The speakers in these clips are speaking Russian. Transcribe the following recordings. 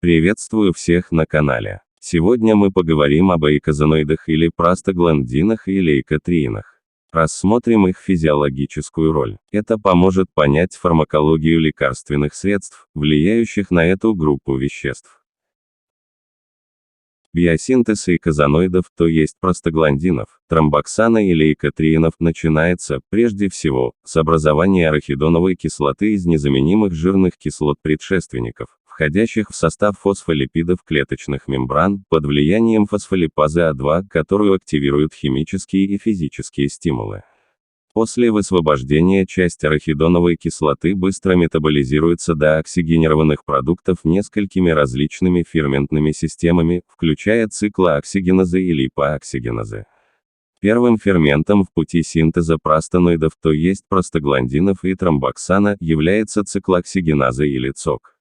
Приветствую всех на канале. Сегодня мы поговорим об эйкозаноидах или простагландинах и лейкотриенах. Рассмотрим их физиологическую роль. Это поможет понять фармакологию лекарственных средств, влияющих на эту группу веществ. Биосинтез эйкозаноидов, то есть простагландинов, тромбоксана и лейкотриенов, начинается, прежде всего, с образования арахидоновой кислоты из незаменимых жирных кислот предшественников, входящих в состав фосфолипидов клеточных мембран, под влиянием фосфолипазы А2, которую активируют химические и физические стимулы. После высвобождения часть арахидоновой кислоты быстро метаболизируется до оксигенированных продуктов несколькими различными ферментными системами, включая циклооксигеназы и липооксигеназы. Первым ферментом в пути синтеза простаноидов, то есть простагландинов и тромбоксана, является циклооксигеназа или ЦОК.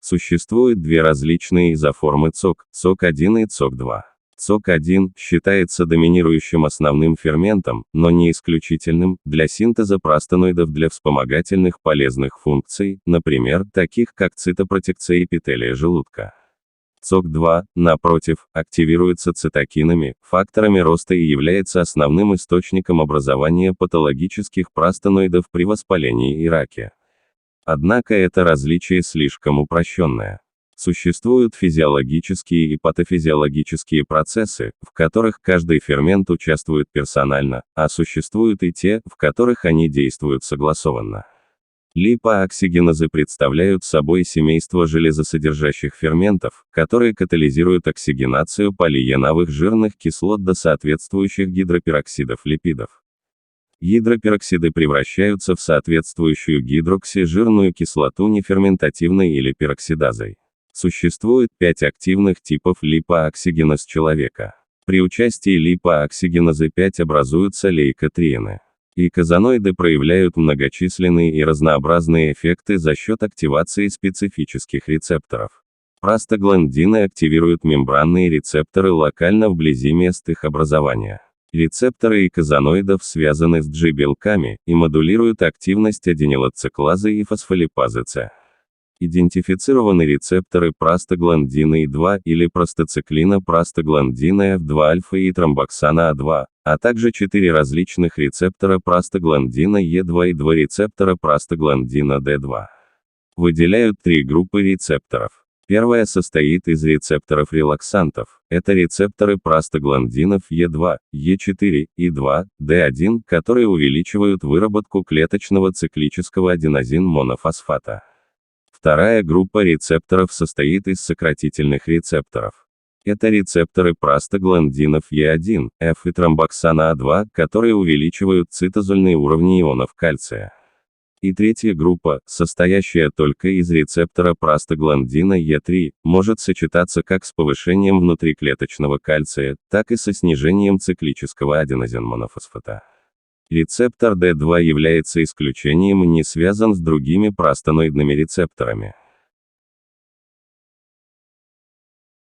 Существует две различные изоформы ЦОК – ЦОК-1 и ЦОК-2. ЦОК-1 считается доминирующим основным ферментом, но не исключительным, для синтеза простаноидов для вспомогательных полезных функций, например, таких как цитопротекция эпителия желудка. ЦОК-2, напротив, активируется цитокинами, факторами роста и является основным источником образования патологических простаноидов при воспалении и раке. Однако это различие слишком упрощенное. Существуют физиологические и патофизиологические процессы, в которых каждый фермент участвует персонально, а существуют и те, в которых они действуют согласованно. Липооксигеназы представляют собой семейство железосодержащих ферментов, которые катализируют оксигенацию полиеновых жирных кислот до соответствующих гидропероксидов липидов. Гидропероксиды превращаются в соответствующую гидроксижирную кислоту неферментативной или пероксидазой. Существует 5 активных типов липооксигеназ человека. При участии липооксигеназы 5 образуются лейкотриены. Эйкозаноиды проявляют многочисленные и разнообразные эффекты за счет активации специфических рецепторов. Простагландины активируют мембранные рецепторы локально вблизи мест их образования. Рецепторы эйкозаноидов связаны с G-белками и модулируют активность аденилоциклазы и фосфолипазы С. Идентифицированы рецепторы простагландина И2 или простациклина простагландина F2-альфа и тромбоксана А2, а также 4 различных рецептора простагландина Е2 и 2 рецептора простагландина D2. Выделяют 3 группы рецепторов. Первая состоит из рецепторов релаксантов. Это рецепторы простагландинов Е2, Е4, И2, D1, которые увеличивают выработку клеточного циклического аденозин-монофосфата. Вторая группа рецепторов состоит из сократительных рецепторов. Это рецепторы простагландинов Е1, F и тромбоксана А2, которые увеличивают цитозольные уровни ионов кальция. И третья группа, состоящая только из рецептора простагландина Е3, может сочетаться как с повышением внутриклеточного кальция, так и со снижением циклического аденозин-монофосфата. Рецептор D2 является исключением и не связан с другими простаноидными рецепторами.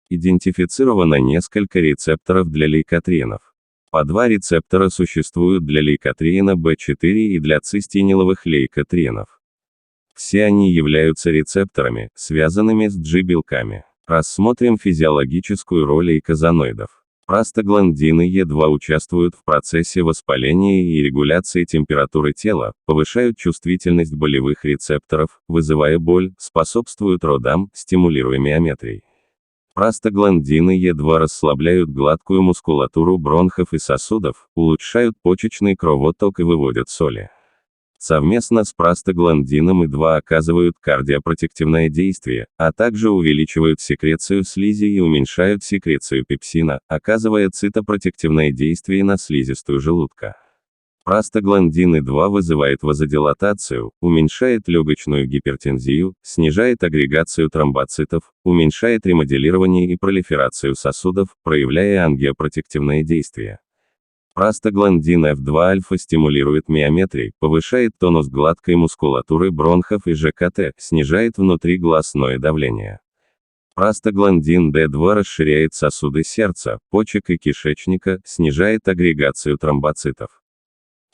Идентифицировано несколько рецепторов для лейкотриенов. По 2 рецептора существуют для лейкотриена B4 и для цистеиниловых лейкотриенов. Все они являются рецепторами, связанными с G-белками. Рассмотрим физиологическую роль эйкозаноидов. Простагландины Е2 участвуют в процессе воспаления и регуляции температуры тела, повышают чувствительность болевых рецепторов, вызывая боль, способствуют родам, стимулируя миометрий. Простагландины Е2 расслабляют гладкую мускулатуру бронхов и сосудов, улучшают почечный кровоток и выводят соли. Совместно с простагландином И2 оказывают кардиопротективное действие, а также увеличивают секрецию слизи и уменьшают секрецию пепсина, оказывая цитопротективное действие на слизистую желудка. Простагландин И2 вызывает вазодилатацию, уменьшает легочную гипертензию, снижает агрегацию тромбоцитов, уменьшает ремоделирование и пролиферацию сосудов, проявляя ангиопротективное действие. Простагландин F2-альфа стимулирует миометрий, повышает тонус гладкой мускулатуры бронхов и ЖКТ, снижает внутриглазное давление. Простагландин D2 расширяет сосуды сердца, почек и кишечника, снижает агрегацию тромбоцитов.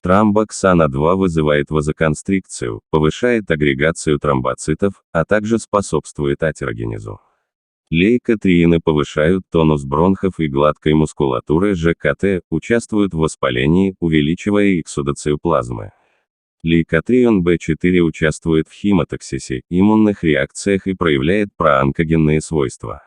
Тромбоксан А2 вызывает вазоконстрикцию, повышает агрегацию тромбоцитов, а также способствует атерогенезу. Лейкотриены повышают тонус бронхов и гладкой мускулатуры ЖКТ, участвуют в воспалении, увеличивая эксудацию плазмы. Лейкотриен B4 участвует в хемотоксисе, иммунных реакциях и проявляет проонкогенные свойства.